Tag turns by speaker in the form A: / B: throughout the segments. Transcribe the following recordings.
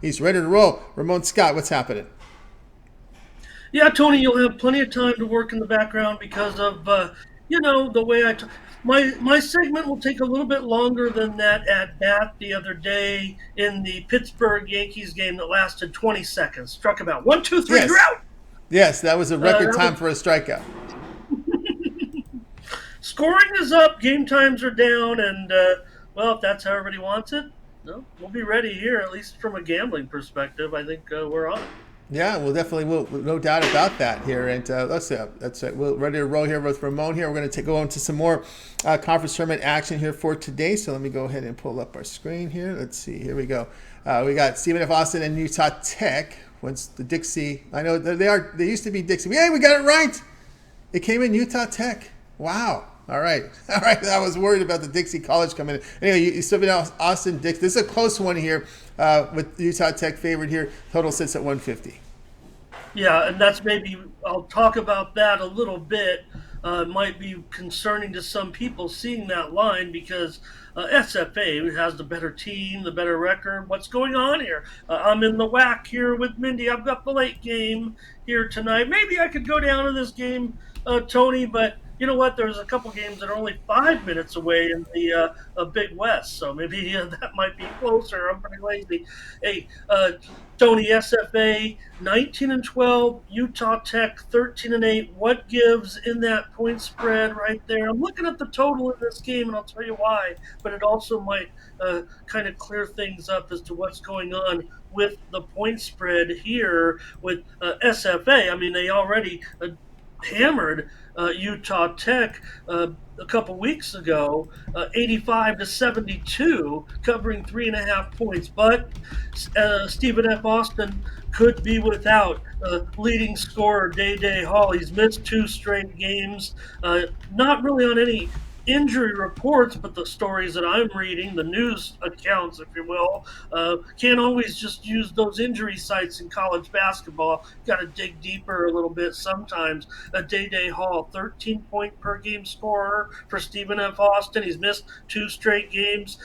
A: He's ready to roll. Ramon Scott, what's happening?
B: Yeah, Tony, you'll have plenty of time to work in the background because of the way my segment will take a little bit longer than that at bat the other day in the Pittsburgh Yankees game that lasted 20 seconds. Struck him out. One, two, three, you're
A: Yes.
B: out.
A: Yes, that was a record
B: That
A: time
B: was
A: for a strikeout.
B: scoring is up, game times are down, and well, if that's how everybody wants it, no, we'll be ready here. At least from a gambling perspective, I think we're on it.
A: Yeah, we'll definitely will, no doubt about that here. And that's it. We're ready to roll here with Ramon here. We're going to go into some more conference tournament action here for today. So let me go ahead and pull up our screen here. Let's see. Here we go. We got Stephen F. Austin and Utah Tech. Once the Dixie, I know they used to be Dixie. Hey, we got it right. It came in Utah Tech. Wow. All right. All right. I was worried about the Dixie College coming in. Anyway, you still been Austin Dix. This is a close one here with Utah Tech favored here. Total sits at 150.
B: Yeah, and that's maybe I'll talk about that a little bit. It might be concerning to some people seeing that line because SFA has the better team, the better record. What's going on here? I'm in the whack here with Mindy. I've got the late game here tonight. Maybe I could go down to this game, Tony, but you know what? There's a couple games that are only 5 minutes away in the Big West, so maybe that might be closer. I'm pretty lazy. Hey, Tony, SFA 19-12, Utah Tech 13-8. What gives in that point spread right there? I'm looking at the total in this game, and I'll tell you why. But it also might kind of clear things up as to what's going on with the point spread here with SFA. I mean, they already hammered Utah Tech a couple weeks ago, 85-72, covering 3.5 points. But Stephen F. Austin could be without leading scorer Day Hall. He's missed two straight games, not really on any injury reports, but the stories that I'm reading, the news accounts, if you will, can't always just use those injury sites in college basketball. Got to dig deeper a little bit sometimes. Day Hall, 13-point per game scorer for Stephen F. Austin. He's missed two straight games.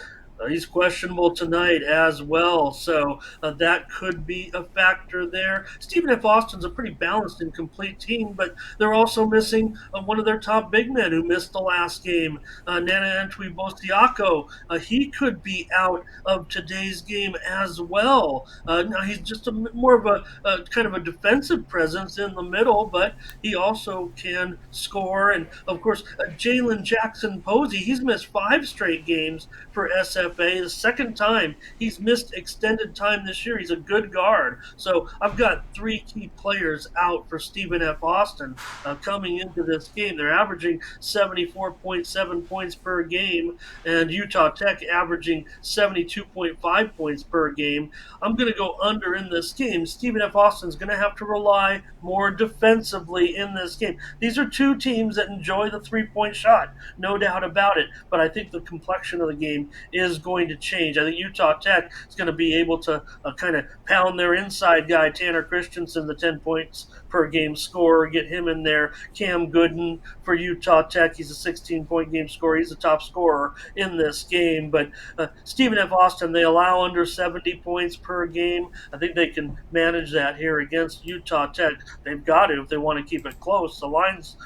B: He's questionable tonight as well, so that could be a factor there. Stephen F. Austin's a pretty balanced and complete team, but they're also missing one of their top big men who missed the last game, Nana Antwi Bosiako. He could be out of today's game as well. Now he's just more of a kind of a defensive presence in the middle, but he also can score. And of course, Jalen Jackson Posey, he's missed 5 straight games for SFA. The second time he's missed extended time this year. He's a good guard. So I've got 3 key players out for Stephen F. Austin coming into this game. They're averaging 74.7 points per game, and Utah Tech averaging 72.5 points per game. I'm going to go under in this game. Stephen F. Austin's going to have to rely more defensively in this game. These are two teams that enjoy the 3-point shot, no doubt about it. But I think the complexion of the game is going to change. I think Utah Tech is going to be able to kind of pound their inside guy, Tanner Christensen, the 10 points per game scorer, get him in there. Cam Gooden for Utah Tech, he's a 16-point game scorer. He's the top scorer in this game. But Stephen F. Austin, they allow under 70 points per game. I think they can manage that here against Utah Tech. They've got to if they want to keep it close. The line's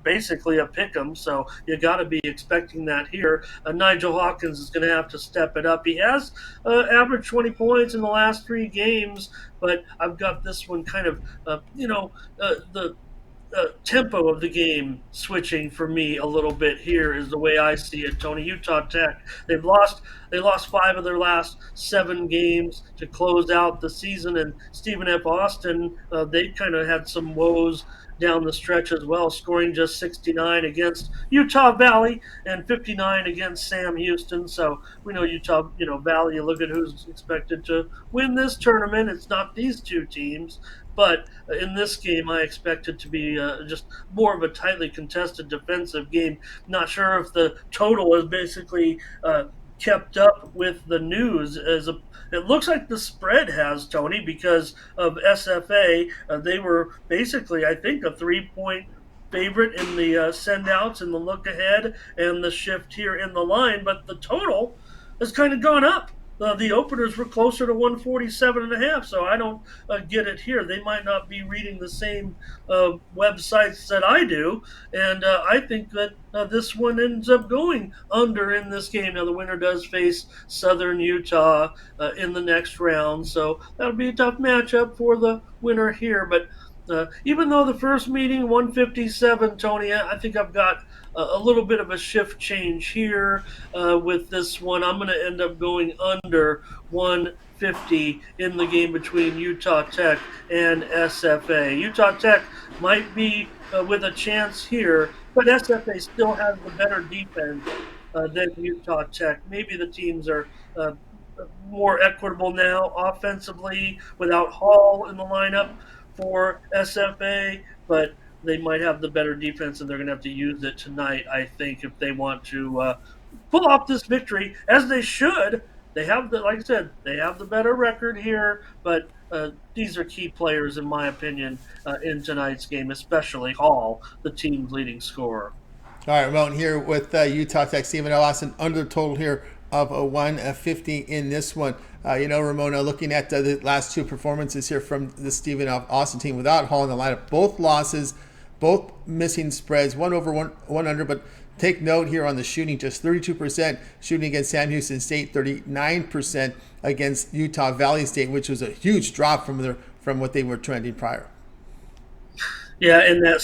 B: basically a pick 'em, so you got to be expecting that here. Nigel Hawkins is going to have to step it up. He has averaged 20 points in the last 3 games, but I've got this one kind of, the tempo of the game switching for me a little bit here is the way I see it. Tony, Utah Tech, they lost 5 of their last 7 games to close out the season, and Stephen F. Austin, they kind of had some woes down the stretch as well, scoring just 69 against Utah Valley and 59 against Sam Houston. So we know Utah, Valley. You look at who's expected to win this tournament. It's not these two teams. But in this game, I expect it to be just more of a tightly contested defensive game. Not sure if the total is basically kept up with the news. It looks like the spread has, Tony, because of SFA. They were basically, I think, a 3-point favorite in the sendouts and the look ahead and the shift here in the line, but the total has kind of gone up. The openers were closer to 147.5, so I don't get it here. They might not be reading the same websites that I do, and I think that this one ends up going under in this game. Now, the winner does face Southern Utah in the next round, so that'll be a tough matchup for the winner here, but even though the first meeting 157, Tony, I think I've got a little bit of a shift change here with this one. I'm going to end up going under 150 in the game between Utah Tech and SFA. Utah Tech might be with a chance here, but SFA still has the better defense than Utah Tech. Maybe the teams are more equitable now offensively without Hall in the lineup for SFA, but they might have the better defense and they're going to have to use it tonight, I think, if they want to pull off this victory, as they should. They have the, like I said, they have the better record here, but these are key players, in my opinion, in tonight's game, especially Hall, the team's leading scorer.
A: All right, Ramon here with Utah Tech. Stephen L. Austin under total here of a 150 in this one. Ramona, looking at the last two performances here from the Stephen F. Austin team without Hall in the lineup, both losses, both missing spreads, one over, one under. But take note here on the shooting, just 32% shooting against Sam Houston State, 39% against Utah Valley State, which was a huge drop from what they were trending prior.
B: Yeah, and that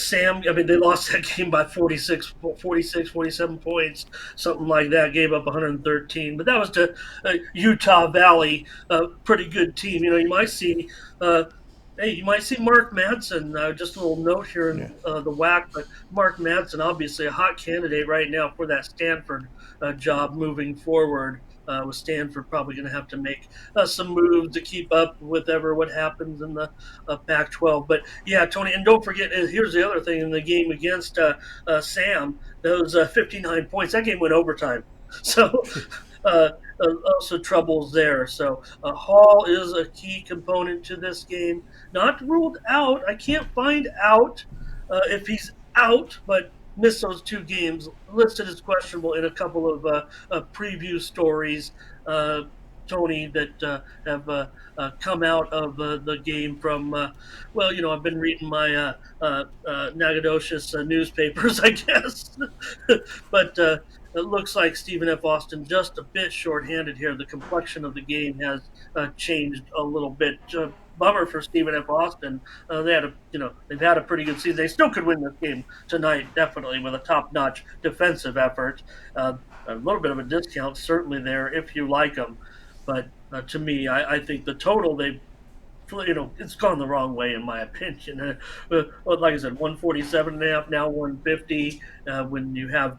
B: they lost that game by 46, 47 points, something like that, gave up 113. But that was to Utah Valley, a pretty good team. You might see Mark Madsen. Just a little note here in the WAC, but Mark Madsen, obviously a hot candidate right now for that Stanford job moving forward. With Stanford probably going to have to make some moves to keep up with what happens in the Pac-12. But yeah, Tony, and don't forget, here's the other thing in the game against Sam, those 59 points. That game went overtime, so also troubles there. So Hall is a key component to this game. Not ruled out. I can't find out if he's out, but missed those two games, listed as questionable in a couple of preview stories, Tony, that have come out of the game from, I've been reading my Nagadocious newspapers, I guess. But it looks like Stephen F. Austin just a bit shorthanded here. The complexion of the game has changed a little bit. Bummer for Stephen F. Austin. They've had a pretty good season. They still could win this game tonight, definitely, with a top-notch defensive effort. A little bit of a discount certainly there if you like them, but to me, I think the total it's gone the wrong way in my opinion. Like I said, 147.5 now 150. When you have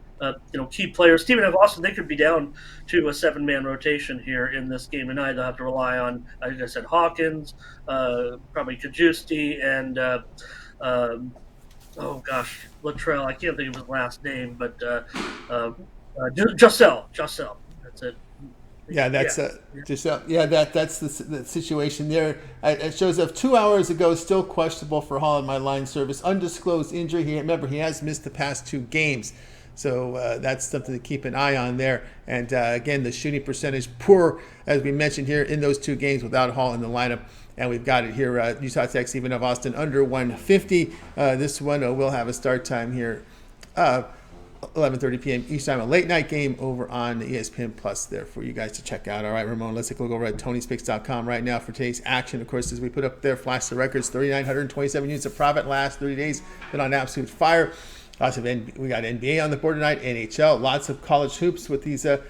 B: key players, Stephen F. Austin, they could be down to a 7-man rotation here in this game tonight. They'll have to rely on, like I said, Hawkins, probably Kajusti, and Latrell. I can't think of his last name, but Jussell. That's it.
A: Yeah, that's that's the situation there. It shows up 2 hours ago, still questionable for Hall in my line service, undisclosed injury. He has missed the past 2 games, so that's something to keep an eye on there. And again, the shooting percentage poor, as we mentioned here, in those 2 games without Hall in the lineup. And we've got it here, Utah Tech, Stephen F. Austin under 150. This one will have a start time here. 11:30 p.m. each time, a late night game over on ESPN Plus there for you guys to check out. All right, Ramon, let's take a look over at Tony'sPicks.com right now for today's action. Of course, as we put up there, flash the records, 3,927 units of profit last 30 days, been on absolute fire. We got NBA on the board tonight, NHL, lots of college hoops with these. I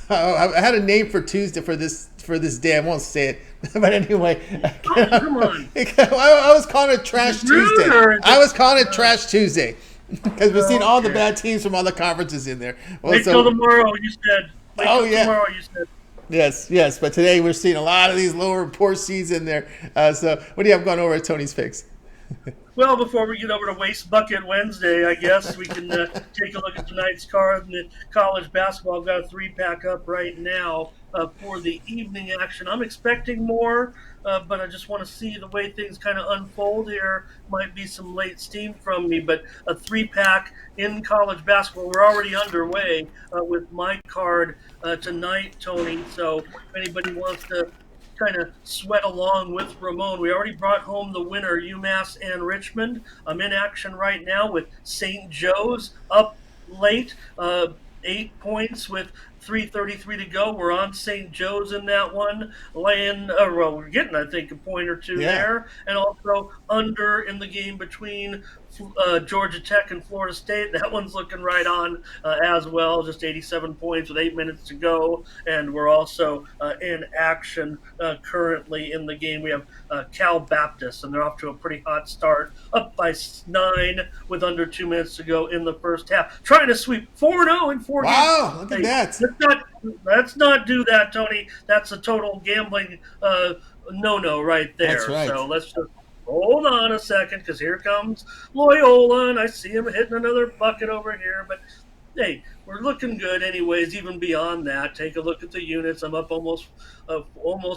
A: had a name for Tuesday for this day. I won't say it, but anyway.
B: Come on.
A: I was calling it Trash Tuesday. I was calling it Trash Tuesday. Because we've seen all the bad teams from all the conferences in there.
B: Wait till tomorrow, you said. Tomorrow, you said.
A: Yes. But today we're seeing a lot of these lower poor seeds in there. So what do you have going over at Tony's Picks?
B: Well, before we get over to Waste Bucket Wednesday, I guess we can take a look at tonight's card in the college basketball. I've got a three-pack up right now for the evening action. I'm expecting more, but I just want to see the way things kind of unfold here. Might be some late steam from me, but a three-pack in college basketball. We're already underway with my card tonight, Tony. So if anybody wants to kind of sweat along with Ramon. We already brought home the winner, UMass and Richmond. I'm in action right now with St. Joe's up late, 8 points with 3:33 to go. We're on St. Joe's in that one, laying. Well, we're getting, I think, a point or two
A: Yeah.
B: there, and also under in the game between Georgia Tech and Florida State. That one's looking right on as well. Just 87 points with 8 minutes to go, and we're also in action currently in the game. We have Cal Baptist, and they're off to a pretty hot start, up by 9 with under 2 minutes to go in the first half, trying to sweep 4-0 in 4 games.
A: Wow, look at
B: Hey,
A: that.
B: let's not do that, Tony. That's a total gambling no right
A: That's
B: there.
A: right.
B: So let's just hold on a second, because here comes Loyola, and I see him hitting another bucket over here. But hey, we're looking good anyways. Even beyond that, take a look at the units. I'm up almost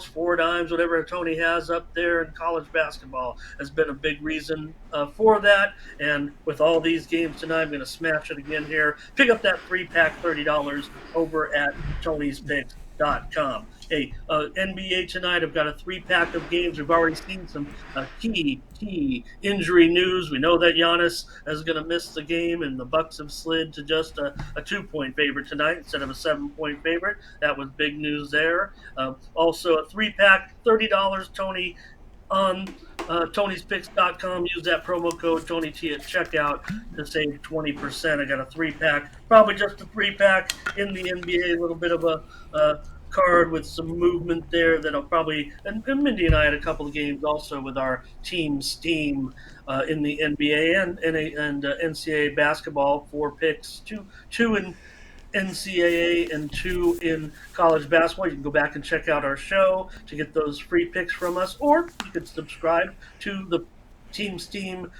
B: 4 dimes. Whatever Tony has up there in college basketball has been a big reason for that. And with all these games tonight, I'm going to smash it again here. Pick up that three-pack, $30 over at Tony'sPicks.com. Hey, NBA tonight, I've got a three-pack of games. We've already seen some key injury news. We know that Giannis is going to miss the game, and the Bucks have slid to just a 2-point favorite tonight instead of a 7-point favorite. That was big news there. Also, a three-pack, $30, Tony, on Tony'sPicks.com. Use that promo code TonyT at checkout to save 20%. I got a three-pack, probably just a three-pack in the NBA, a little bit of a card with some movement there that I'll probably, and Mindy and I had a couple of games also with our team Steam in the NBA and NCAA basketball, 4 picks, two in NCAA and 2 in college basketball. You can go back and check out our show to get those free picks from us, or you could subscribe to the Team Steam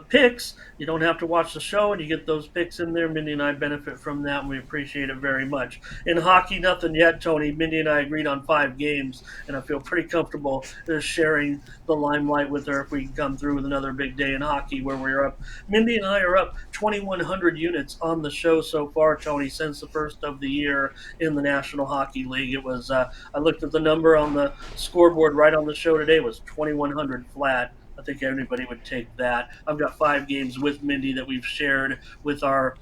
B: picks. You don't have to watch the show, and you get those picks in there. Mindy and I benefit from that, and we appreciate it very much. In hockey, nothing yet, Tony. Mindy and I agreed on 5 games, and I feel pretty comfortable sharing the limelight with her if we can come through with another big day in hockey where we're up. Mindy and I are up 2,100 units on the show so far, Tony, since the first of the year in the National Hockey League. It was, I looked at the number on the scoreboard right on the show today, it was 2,100 flat. I think anybody would take that. I've got 5 games with Mindy that we've shared with our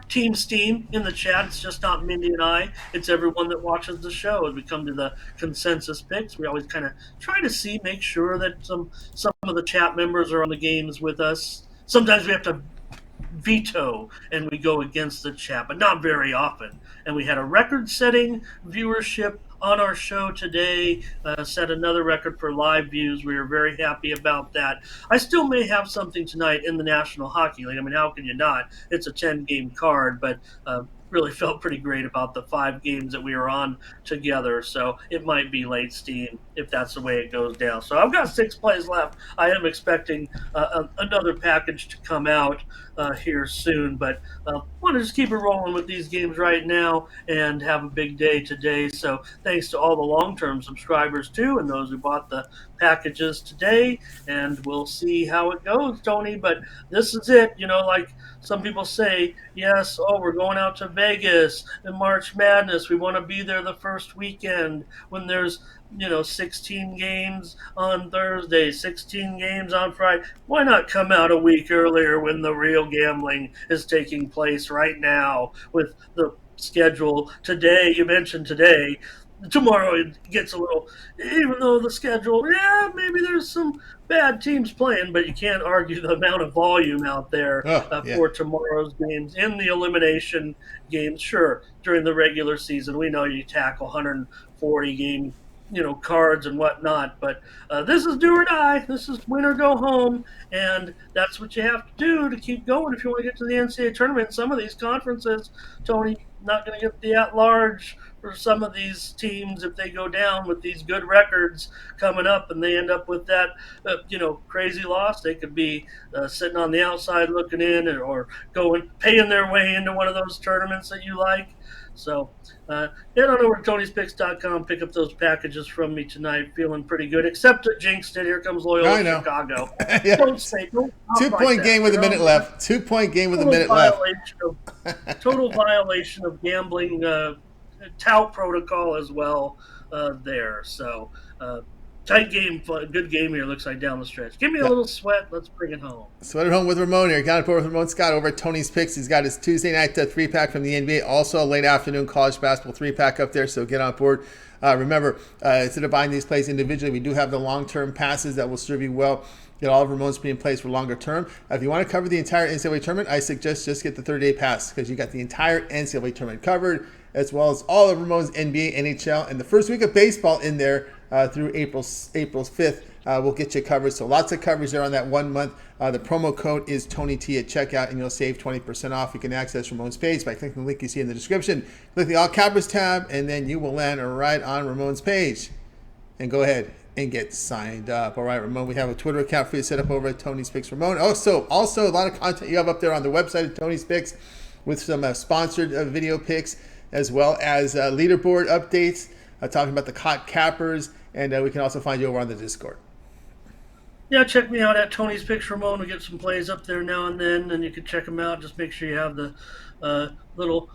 B: team Steam in the chat. It's just not Mindy and I; it's everyone that watches the show. As we come to the consensus picks, we always kind of try to make sure that some of the chat members are on the games with us. Sometimes we have to veto and we go against the chat, but not very often. And we had a record-setting viewership on our show today, set another record for live views. We were very happy about that. I still may have something tonight in the National Hockey League. I mean, how can you not? It's a 10-game card, but really felt pretty great about the 5 games that we were on together. So it might be late steam if that's the way it goes down. So I've got 6 plays left. I am expecting another package to come out here soon, but want to just keep it rolling with these games right now and have a big day today. So thanks to all the long-term subscribers too, and those who bought the packages today. And we'll see how it goes, Tony. But this is it. Like some people say, yes, we're going out to Vegas in March Madness. We want to be there the first weekend when there's 16 games on Thursday, 16 games on Friday. Why not come out a week earlier when the real gambling is taking place right now with the schedule today? You mentioned today. Tomorrow it gets a little, even though the schedule, maybe there's some bad teams playing, but you can't argue the amount of volume out there
A: Oh, yeah.
B: for tomorrow's games in the elimination games. Sure, during the regular season, we know you tackle 140 game cards and whatnot, but this is do or die. This is win or go home, and that's what you have to do to keep going if you want to get to the NCAA tournament. Some of these conferences, Tony, not going to get the at large for some of these teams if they go down with these good records coming up and they end up with that crazy loss. They could be sitting on the outside looking in, or going paying their way into one of those tournaments that you like. So head on over to Tony'sPicks.com, pick up those packages from me tonight. Feeling pretty good, except that jinxed it. Here comes
A: I
B: Loyola
A: know.
B: Chicago.
A: Yeah.
B: Don't
A: Two
B: talk like
A: point
B: that.
A: game with a minute left. 2 point game with a minute left.
B: Total violation of gambling tout protocol as well there. So tight game, good game here. Looks like down the stretch. Give me a
A: Yeah.
B: little sweat. Let's bring it home.
A: Sweater home with Ramon here. Got it with Ramon Scott over at Tony's Picks. He's got his Tuesday night 3-pack from the NBA. Also, a late afternoon college basketball 3-pack up there, so get on board. Remember, instead of buying these plays individually, we do have the long-term passes that will serve you well. Get all of Ramon's being placed for longer term. If you want to cover the entire NCAA tournament, I suggest just get the 30-day pass because you got the entire NCAA tournament covered, as well as all of Ramon's NBA, NHL, and the first week of baseball in there through April 5th. We'll get you covered. So lots of coverage there on that 1 month. The promo code is TonyT at checkout, and you'll save 20% off. You can access Ramon's page by clicking the link you see in the description. Click the All Cappers tab, and then you will land right on Ramon's page. And go ahead and get signed up. All right, Ramon, we have a Twitter account for you set up over at Tony's Picks Ramon. Also a lot of content you have up there on the website at Tony's Picks with some sponsored video picks, as well as leaderboard updates, talking about the caught cappers, and we can also find you over on the Discord.
B: Yeah, check me out at Tony's Picks Ramon. We get some plays up there now and then, and you can check them out. Just make sure you have the little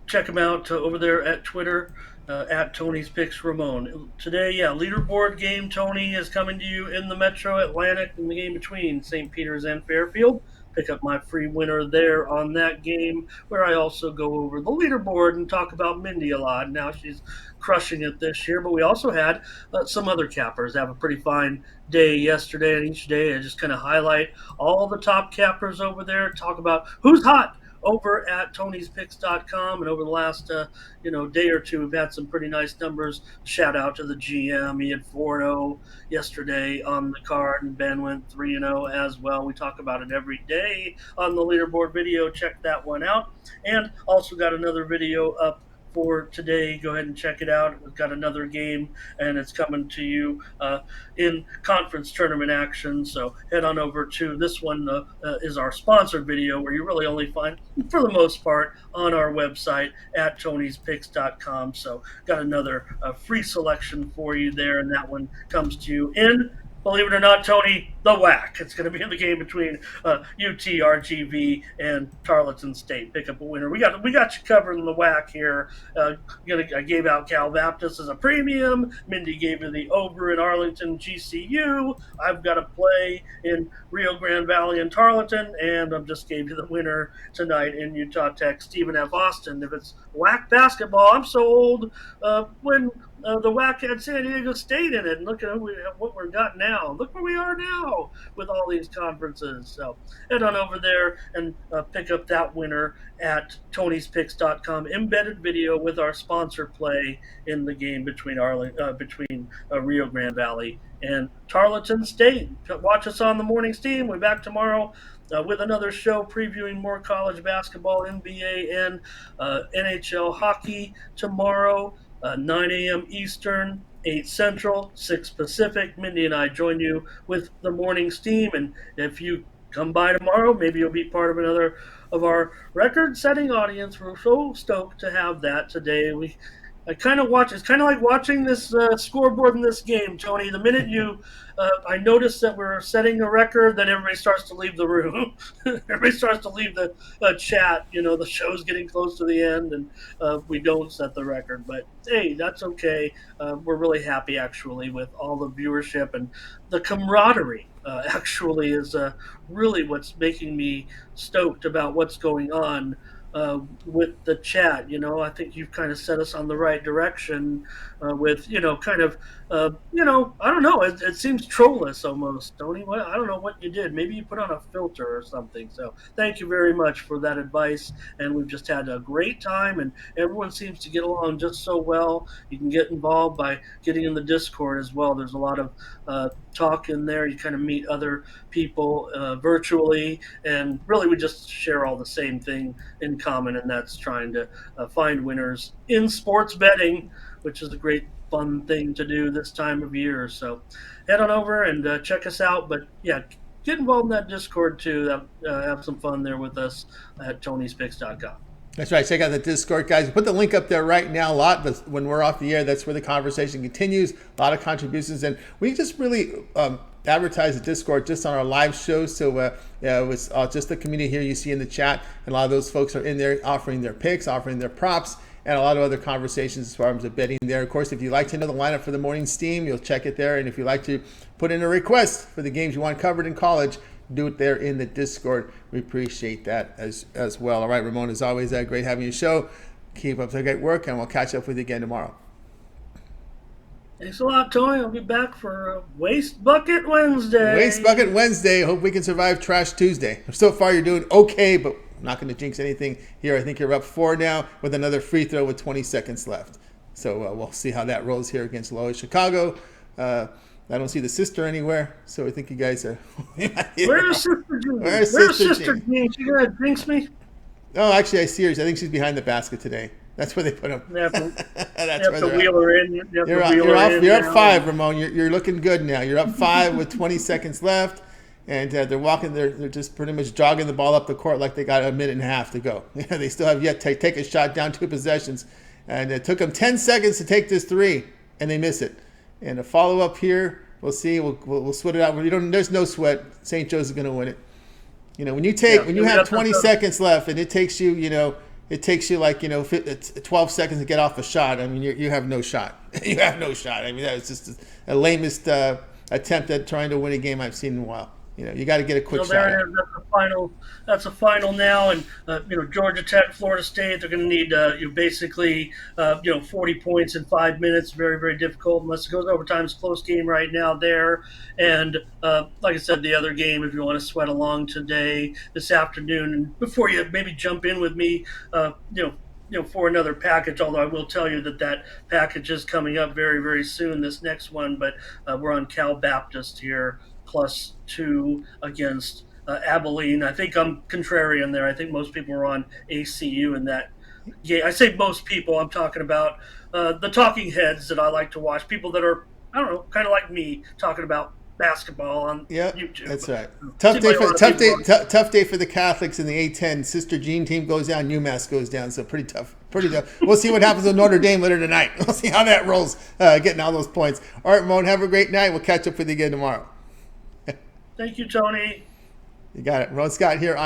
B: check them out over there at Twitter at Tony's Picks Ramon. Today, leaderboard game. Tony is coming to you in the Metro Atlantic in the game between St. Peter's and Fairfield. Pick up my free winner there on that game, where I also go over the leaderboard and talk about Mindy a lot. Now she's crushing it this year, but we also had some other cappers have a pretty fine day yesterday, and each day I just kind of highlight all the top cappers over there, talk about who's hot over at Tony'sPicks.com. And over the last day or two, we've had some pretty nice numbers. Shout out to the GM. He had 4-0 yesterday on the card, and Ben went 3-0 as well. We talk about it every day on the leaderboard video. Check that one out. And also got another video up for today. Go ahead and check it out. We've got another game, and it's coming to you in conference tournament action. So head on over to this one. Is our sponsored video, where you really only find, for the most part, on our website at Tony'sPicks.com. So got another free selection for you there, and that one comes to you in, believe it or not, Tony, the WAC. It's going to be in the game between UTRGV and Tarleton State. Pick up a winner. We got you covered in the WAC here. I gave out Cal Baptist as a premium. Mindy gave you the over in Arlington GCU. I've got a play in Rio Grande Valley and Tarleton, and I just gave you the winner tonight in Utah Tech, Stephen F. Austin. If it's WAC basketball, I'm so old. When the WAC had San Diego State in it, and look at what we've got now. Look where we are now with all these conferences. So head on over there and pick up that winner at Tony'sPicks.com. Embedded video with our sponsor play in the game between Rio Grande Valley and Tarleton State. Watch us on the morning steam. We're back tomorrow with another show previewing more college basketball, NBA, and NHL hockey tomorrow. 9 a.m. Eastern, 8 Central, 6 Pacific. Mindy and I join you with the morning steam. And if you come by tomorrow, maybe you'll be part of another of our record-setting audience. We're so stoked to have that today. I kind of watch. It's kind of like watching this scoreboard in this game, Tony. The minute I notice that we're setting a record, then everybody starts to leave the room. Everybody starts to leave the chat. The show's getting close to the end, and we don't set the record. But hey, that's okay. We're really happy actually with all the viewership, and the camaraderie. Actually, is really what's making me stoked about what's going on. With the chat, I think you've kind of set us on the right direction with, kind of I don't know. It seems trollless almost, Tony. I don't know what you did. Maybe you put on a filter or something. So thank you very much for that advice. And we've just had a great time, and everyone seems to get along just so well. You can get involved by getting in the Discord as well. There's a lot of talk in there. You kind of meet other people virtually, and really we just share all the same thing in common, and that's trying to find winners in sports betting, which is a great fun thing to do this time of year. So head on over and check us out. But yeah, get involved in that Discord too. Have some fun there with us at Tony'sPicks.com.
A: That's right. Check out the Discord, guys. Put the link up there right now. A lot, but when we're off the air, that's where the conversation continues. A lot of contributions, and we just really advertise the Discord just on our live shows. So it was just the community here you see in the chat, and a lot of those folks are in there offering their picks, offering their props, and a lot of other conversations as far as the betting there. Of course, if you'd like to know the lineup for the morning steam, you'll check it there. And if you'd like to put in a request for the games you want covered in college, do it there in the Discord. We appreciate that as well. All right, Ramon, as always, great having you show. Keep up the great work, and we'll catch up with you again tomorrow.
B: Thanks a lot, Tony. I'll be back for Waste Bucket Wednesday.
A: Waste Bucket Wednesday. Hope we can survive Trash Tuesday. So far, you're doing okay, but I'm not going to jinx anything here. I think you're up 4 now with another free throw with 20 seconds left. So we'll see how that rolls here against Loyola Chicago. I don't see the sister anywhere, so I think you guys are.
B: Where's Sister Jean? Where's Sister Jean? She gonna jinx me?
A: Oh, actually, I see her. I think she's behind the basket today. That's where they put them.
B: You have to,
A: That's
B: you have to wheel her in.
A: You're up 5, Ramon. You're looking good now. You're up 5 with 20 seconds left, and they're walking. They're just pretty much jogging the ball up the court like they got a minute and a half to go. They still have yet to take a shot down 2 possessions, and it took them 10 seconds to take this 3, and they miss it. And a follow-up here, we'll see. We'll sweat it out. There's no sweat. St. Joe's is going to win it. When you have 20 seconds left, and it takes you, like 12 seconds to get off a shot. I mean, you have no shot. You have no shot. I mean, that was just a lamest attempt at trying to win a game I've seen in a while. You got to get a quick shot.
B: There it is. That's the final now, and Georgia Tech, Florida State. They're going to need basically 40 points in 5 minutes. Very, very difficult unless it goes overtime. It's a close game right now there, and like I said, the other game, if you want to sweat along today, this afternoon, and before you maybe jump in with me, for another package, although I will tell you that package is coming up very, very soon, this next one, but we're on Cal Baptist here, +2 against Abilene. I think I'm contrarian there. I think most people are on ACU in that game. I say most people. I'm talking about the talking heads that I like to watch. People that are, I don't know, kind of like me, talking about basketball on YouTube.
A: That's right. Tough day for the Catholics in the A10. Sister Jean team goes down, UMass goes down. So pretty tough. We'll see what happens with Notre Dame later tonight. We'll see how that rolls, getting all those points. All right, Ramon, have a great night. We'll catch up with you again tomorrow.
B: Thank you, Tony.
A: You got it. Ron Scott here on